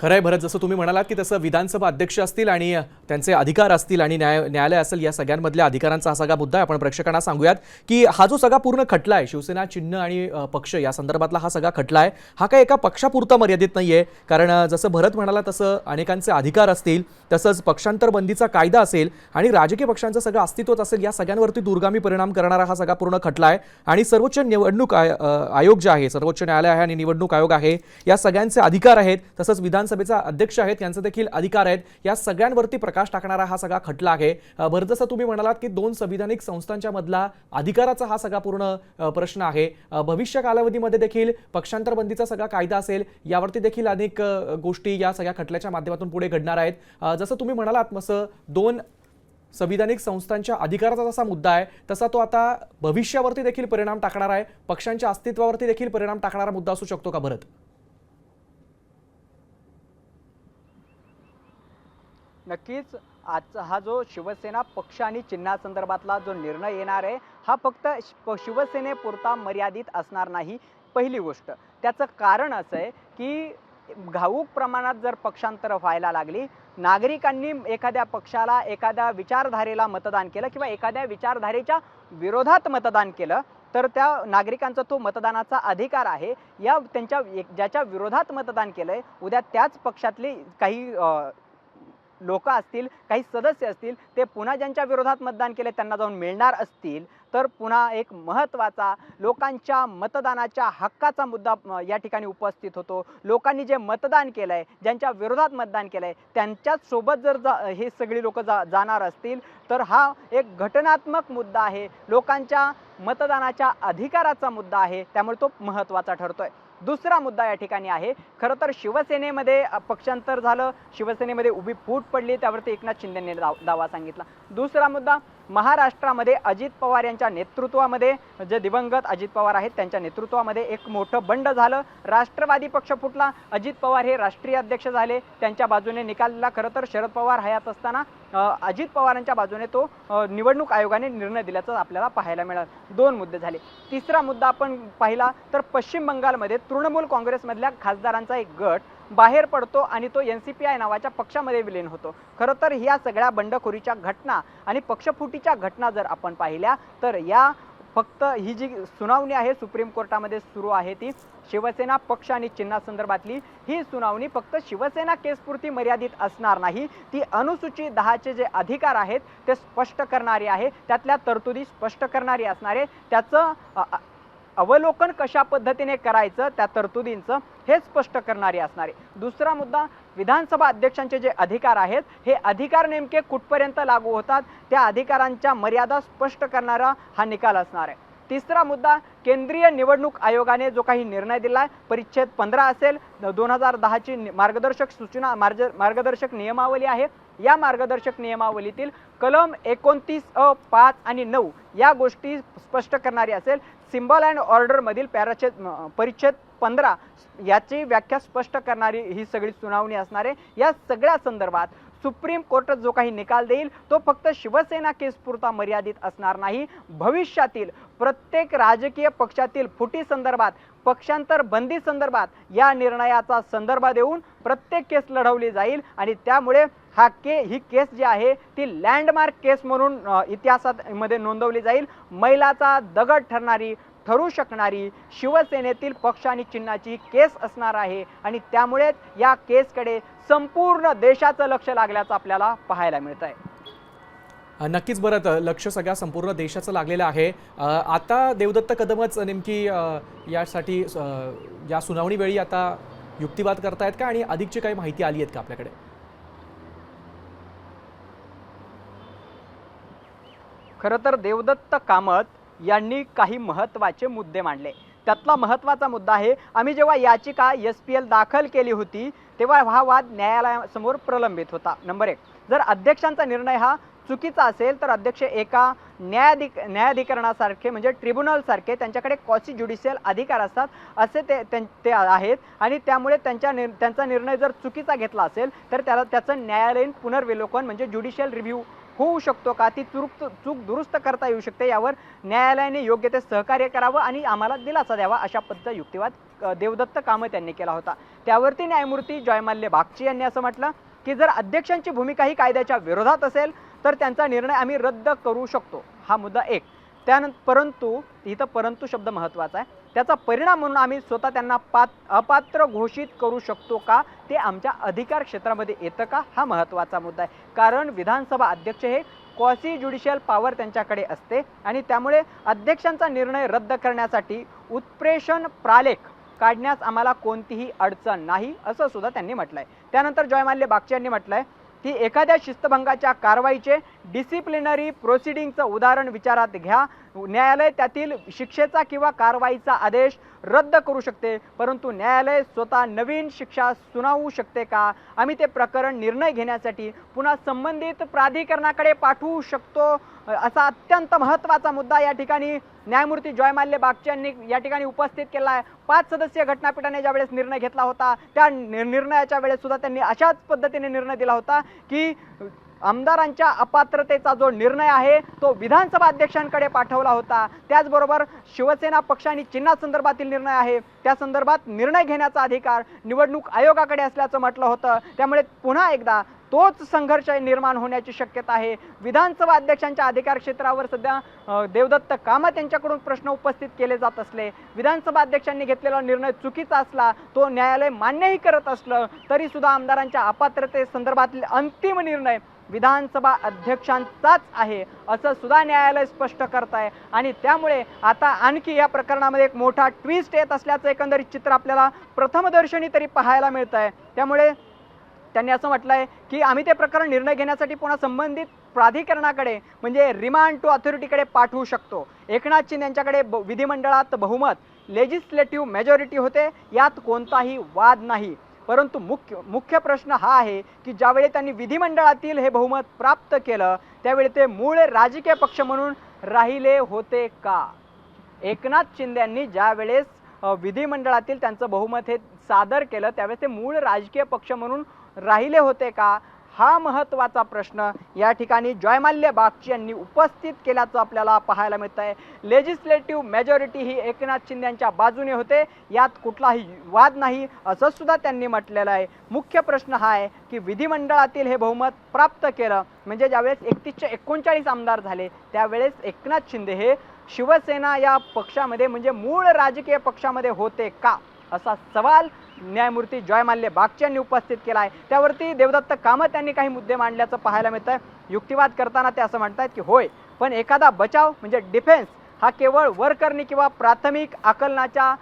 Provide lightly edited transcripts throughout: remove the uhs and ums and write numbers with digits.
खरंय भरत, जसं तुम्ही म्हणालात की तसं विधानसभा अध्यक्ष असतील आणि त्यांचे अधिकार असतील आणि न्यायालय असेल, या सगळ्यांमधल्या अधिकारांचा हा सगळा मुद्दा आहे. आपण प्रेक्षकांना सांगूयात की हा जो सगळा पूर्ण खटला आहे, शिवसेना चिन्ह आणि पक्ष या संदर्भातला हा सगळा खटला आहे, हा काही एका पक्षापुरता मर्यादित नाहीये. कारण जसं भरत म्हणाला तसं अनेकांचे अधिकार असतील, तसंच पक्षांतर बंदीचा कायदा असेल आणि राजकीय पक्षांचं सगळं अस्तित्वच असेल, या सगळ्यांवरती दूरगामी परिणाम करणारा हा सगळा पूर्ण खटला आहे. आणि सर्वोच्च निवडणूक आयोग जे आहे, सर्वोच्च न्यायालय आहे आणि निवडणूक आयोग आहे, या सगळ्यांचे अधिकार आहेत. तसंच विधानसभेचा अध्यक्ष आहेत, यांचे देखील अधिकार आहेत. या सगळ्यांवरती प्रकाश टाकणारा हा सगळा खटला आहे. बरं, जसं तुम्ही म्हणालात की दोन संविधानिक संस्थांच्या मधला अधिकाराचा हा सगळा पूर्ण प्रश्न आहे. भविष्य कालावधीमध्ये देखील पक्षांतर बंदीचा सगळा कायदा असेल, यावरती देखील अनेक गोष्टी या सगळ्या खटल्याच्या माध्यमातून पुढे घडणार आहेत. जसं तुम्ही म्हणालात तसं दोन संविधानिक संस्थांच्या अधिकाराचा जसा मुद्दा आहे, तसा तो आता भविष्यावरती देखील परिणाम टाकणार आहे, पक्षांच्या अस्तित्वावरती देखील परिणाम टाकणारा मुद्दा असू शकतो का भरत? नक्कीच. आजचा हा जो शिवसेना पक्ष आणि चिन्हासंदर्भातला जो निर्णय येणार आहे, हा फक्त शिवसेनेपुरता मर्यादित असणार नाही. पहिली गोष्ट, त्याचं कारण असं आहे की घाऊक प्रमाणात जर पक्षांतर व्हायला लागली, नागरिकांनी एखाद्या पक्षाला, एखाद्या विचारधारेला मतदान केलं किंवा एखाद्या विचारधारेच्या विरोधात मतदान केलं, तर त्या नागरिकांचा तो मतदानाचा अधिकार आहे. या त्यांच्या ज्याच्या विरोधात मतदान केलंय, उद्या त्याच पक्षातले काही लोक असतील, काही सदस्य असतील, ते पुन्हा ज्यांच्या विरोधात मतदान केले त्यांना जाऊन मिळणार असतील, तर पुन्हा एक महत्त्वाचा लोकांच्या मतदानाच्या हक्काचा मुद्दा या ठिकाणी उपस्थित होतो. लोकांनी जे मतदान केलंय, ज्यांच्या विरोधात मतदान केलंय, त्यांच्याच सोबत जर हे सगळी लोक जाणार असतील, तर हा एक घटनात्मक मुद्दा आहे, लोकांच्या मतदानाच्या अधिकाराचा मुद्दा आहे. त्यामुळे तो महत्त्वाचा ठरतोय. दुसरा मुद्दा या ठिकाणी आहे, खरं तर शिवसेनेमध्ये पक्षांतर झालं, शिवसेनेमध्ये उभी फूट पडली, त्यावरती एकनाथ शिंदेंनी दावा सांगितला. दुसरा मुद्दा, महाराष्ट्रामध्ये अजित पवार यांच्या नेतृत्वामध्ये, जे दिवंगत अजित पवार आहेत त्यांच्या नेतृत्वामध्ये एक मोठं बंड झालं, राष्ट्रवादी पक्ष फुटला, अजित पवार हे राष्ट्रीय अध्यक्ष झाले, त्यांच्या बाजूने निकालला. खरं तर शरद पवार हयात असताना अजित पवारांच्या बाजूने तो निवडणूक आयोगाने निर्णय दिल्याचं आपल्याला पाहायला मिळालं. दोन मुद्दे झाले. तिसरा मुद्दा आपण पाहिला तर पश्चिम बंगालमध्ये तृणमूल काँग्रेसमधल्या खासदारांचा एक गट बाहेर पडतो आणि तो NCPI नावाच्या पक्षामध्ये विलीन होतो. खरं तर ह्या सगळ्या बंडखोरीच्या घटना आणि पक्षफुटीच्या घटना जर आपण पाहिल्या, तर या फक्त ही जी सुनावणी आहे सुप्रीम कोर्टामध्ये सुरू आहे, ती शिवसेना पक्ष आणि चिन्हासंदर्भातली ही सुनावणी फक्त शिवसेना केसपुरती मर्यादित असणार नाही. ती अनुसूचित 10चे जे अधिकार आहेत ते स्पष्ट करणारी आहे, त्यातल्या तरतुदी स्पष्ट करणारी असणार आहे. त्याचं अवलोकन कशा पद्धतीने करायचं, त्या तरतुदींचं हे स्पष्ट करणारी असणार आहे. दुसरा मुद्दा, विधानसभा अध्यक्षांचे जे अधिकार आहेत, हे अधिकार नेमके कुठपर्यंत लागू होतात, त्या अधिकारांच्या मर्यादा स्पष्ट करणारा हा निकाल असणार आहे. तिसरा मुद्दा, केंद्रीय निवडणूक आयोगाने जो काही निर्णय दिला आहे, परिच्छेद 15 असेल, 2010ची मार्गदर्शक सूचना मार्गदर्शक नियमावली आहे, या मार्गदर्शक नियमावलीतील कलम 29(अ), 5 आणि 9 या गोष्टी स्पष्ट करणारी असेल. सिम्बॉल अँड ऑर्डर मधील परिच्छेद 15 याची व्याख्या स्पष्ट करणारी ही सगळी सुनावणी असणार आहे. या सगळ्या संदर्भात सुप्रीम कोर्ट जो काही निकाल देईल, तो फक्त शिवसेना केसपुरता मर्यादित असणार नाही. भविष्यातील प्रत्येक राजकीय पक्षातील फुटी संदर्भात, पक्षांतर बंदी संदर्भात या निर्णयाचा संदर्भ देऊन प्रत्येक केस लढवली जाईल आणि त्यामुळे ही केस जी आहे ती लँडमार्क केस म्हणून इतिहासामध्ये नोंदवली जाईल. मैलाचा दगड ठरू शकणारी शिवसेनेतील पक्ष आणि चिन्हाची केस असणार आहे आणि त्यामुळे या केसकडे संपूर्ण देशाचं लक्ष लागल्याचं आपल्याला पाहायला मिळत आहे. नक्कीच भरत, लक्ष सगळ्या संपूर्ण देशाचं लागलेलं आहे. आता देवदत्त कदमच नेमकी यासाठी या सुनावणी वेळी आता युक्तिवाद करतायत का आणि अधिकची काही माहिती आली आहेत का आपल्याकडे? खरं तर देवदत्त कामत यांनी काही महत्त्वाचे मुद्दे मांडले. त्यातला महत्त्वाचा मुद्दा आहे, आम्ही जेव्हा याचिका SPL दाखल केली होती तेव्हा हा वाद न्यायालयासमोर प्रलंबित होता. नंबर 1, जर अध्यक्षांचा निर्णय हा चुकीचा असेल तर अध्यक्ष एका न्यायाधिकरणासारखे म्हणजे ट्रिब्युनल सारखे त्यांच्याकडे क्वासी ज्युडिशियल अधिकार असतात, असे ते आहेत आणि त्यामुळे त्यांचा निर्णय जर चुकीचा घेतला असेल तर त्याचं न्यायालयीन पुनर्विलोकन म्हणजे ज्युडिशियल रिव्ह्यू होऊ शकतो का, ती चूक दुरुस्त करता येऊ शकते, यावर न्यायालयाने योग्य ते सहकार्य करावं आणि आम्हाला दिलासा द्यावा, अशा पद्धतीचा युक्तिवाद देवदत्त कामत यांनी केला होता. त्यावरती न्यायमूर्ती जयमाल्य बागची यांनी असं म्हटलं की जर अध्यक्षांची भूमिका ही कायद्याच्या विरोधात असेल तर त्यांचा निर्णय आम्ही रद्द करू शकतो. हा मुद्दा एक. त्यानंतर परंतु इथं परंतु शब्द महत्त्वाचा आहे. त्याचा परिणाम म्हणून आम्ही स्वतः त्यांना अपात्र घोषित करू शकतो का, ते आमच्या अधिकार क्षेत्रामध्ये येतं का, हा महत्त्वाचा मुद्दा आहे. कारण विधानसभा अध्यक्ष हे क्वासी ज्युडिशियल पॉवर त्यांच्याकडे असते आणि त्यामुळे अध्यक्षांचा निर्णय रद्द करण्यासाठी उत्प्रेषण प्रालेख काढण्यास आम्हाला कोणतीही अडचण नाही, असं सुद्धा त्यांनी म्हटलंय. त्यानंतर जयमाल्य बागची यांनी म्हटलंय की एखाद्या शिस्तभंगाच्या कारवाईचे डिसिप्लिनरी प्रोसिडिंगचं उदाहरण विचारात घ्या. न्यायालय त्यातील शिक्षेचा किंवा कारवाईचा आदेश रद्द करू शकते, परंतु न्यायालय स्वतः नवीन शिक्षा सुनावू शकते का? आम्ही ते प्रकरण निर्णय घेण्यासाठी पुन्हा संबंधित प्राधिकरणाकडे पाठवू शकतो, असा अत्यंत महत्त्वाचा मुद्दा या ठिकाणी न्यायमूर्ती जयमाल्य बागची यांनी या ठिकाणी उपस्थित केला आहे. 5 सदस्यीय घटनापीठाने ज्यावेळेस निर्णय घेतला होता त्या निर्णयाच्या वेळेस सुद्धा त्यांनी अशाच पद्धतीने निर्णय दिला होता की आमदारांच्या अपात्रतेचा जो निर्णय आहे तो विधानसभा अध्यक्षांकडे पाठवला होता. त्याचबरोबर शिवसेना पक्ष आणि चिन्हासंदर्भातील निर्णय आहे त्या संदर्भात निर्णय घेण्याचा अधिकार निवडणूक आयोगाकडे असल्याचं म्हटलं होतं. त्यामुळे पुन्हा एकदा तोच संघर्ष निर्माण होण्याची शक्यता आहे. विधानसभा अध्यक्षांच्या अधिकार क्षेत्रावर सध्या देवदत्त कामत यांच्याकडून प्रश्न उपस्थित केले जात असले, विधानसभा अध्यक्षांनी घेतलेला निर्णय चुकीचा असला, तो न्यायालय मान्यही करत असलं तरी सुद्धा आमदारांच्या अपात्रते संदर्भातील अंतिम निर्णय विधानसभा अध्यक्षांचाच आहे असं सुद्धा न्यायालय स्पष्ट करत आहे. आणि त्यामुळे आता आणखी या प्रकरणामध्ये एक मोठा ट्विस्ट येत असल्याचं एकंदरीत चित्र आपल्याला प्रथमदर्शनी तरी पाहायला मिळत आहे. त्यामुळे त्यांनी असं म्हटलंय की आम्ही ते प्रकरण निर्णय घेण्यासाठी पुन्हा संबंधित प्राधिकरणाकडे म्हणजे रिमांड टू अथॉरिटीकडे पाठवू शकतो. एकनाथ शिंदे यांच्याकडे विधिमंडळात बहुमत लेजिस्लेटिव्ह मेजॉरिटी होते, यात कोणताही वाद नाही. परंतु मुख्य प्रश्न हा आहे की ज्यावेळी त्यांनी विधिमंडळातील हे बहुमत प्राप्त केलं त्यावेळी ते मूळ राजकीय पक्ष म्हणून राहिले होते का? एकनाथ शिंदे यांनी ज्यावेळेस विधिमंडळातील त्यांचं बहुमत हे सादर केलं त्यावेळेस ते मूळ राजकीय पक्ष म्हणून राहिले होते का, हा महत्त्वाचा प्रश्न या ठिकाणी जयमाल्य बागची यांनी उपस्थित केल्याचं आपल्याला पाहायला मिळत आहे. लेजिस्लेटिव्ह मेजॉरिटी ही एकनाथ शिंदे यांच्या बाजूने होते, यात कुठलाही वाद नाही असं सुद्धा त्यांनी म्हटलेलं आहे. मुख्य प्रश्न हा आहे की विधिमंडळातील हे बहुमत प्राप्त केलं म्हणजे ज्यावेळेस 3139 आमदार झाले त्यावेळेस एकनाथ शिंदे हे शिवसेना या पक्षामध्ये म्हणजे मूळ राजकीय पक्षामध्ये होते का, असा सवाल न्यायमूर्ती जयमाल्य बागची यांनी उपस्थित केला आहे. त्यावरती देवदत्त कामत यांनी काही मुद्दे मांडल्याचं पाहायला मिळतं आहे. युक्तिवाद करताना ते असं म्हणतात की होय, पण एखादा बचाव म्हणजे डिफेन्स हा केवळ वरकरणी किंवा प्राथमिक आकलनाच्या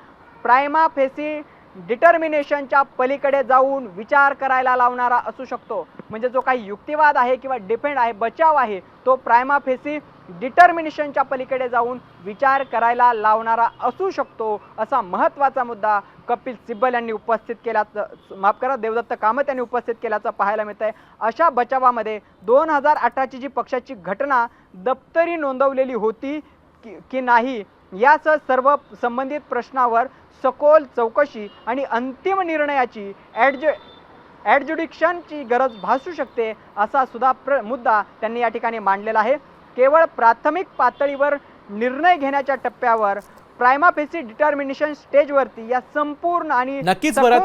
प्रायमा फेसी डिटर्मिनेशनच्या पलीकडे जाऊन विचार करायला लावणारा असू शकतो. म्हणजे जो काही युक्तिवाद आहे किंवा डिफेंड आहे, बचाव आहे, तो प्रायमा फेसी डिटर्मिनेशनच्या पलीकडे जाऊन विचार करायला लावणारा असू शकतो, असा महत्त्वाचा मुद्दा कपिल सिब्बल यांनी उपस्थित केल्याचं, माफ करा, देवदत्त कामत यांनी उपस्थित केल्याचं पाहायला मिळत आहे. अशा बचावामध्ये 2018ची जी पक्षाची घटना दप्तरी नोंदवलेली होती की नाही यासह सर्व संबंधित प्रश्नावर सखोल चौकशी आणि अंतिम निर्णयाची ॲडज्युडिक्शनची गरज भासू शकते, असा सुद्धा मुद्दा त्यांनी या ठिकाणी मांडलेला आहे. केवळ प्राथमिक पातळीवर निर्णय घेण्याच्या टप्प्यावर प्रायमा फेसी डिटर्मिनेशन स्टेजवरती या संपूर्ण आणि नक्कीच बरं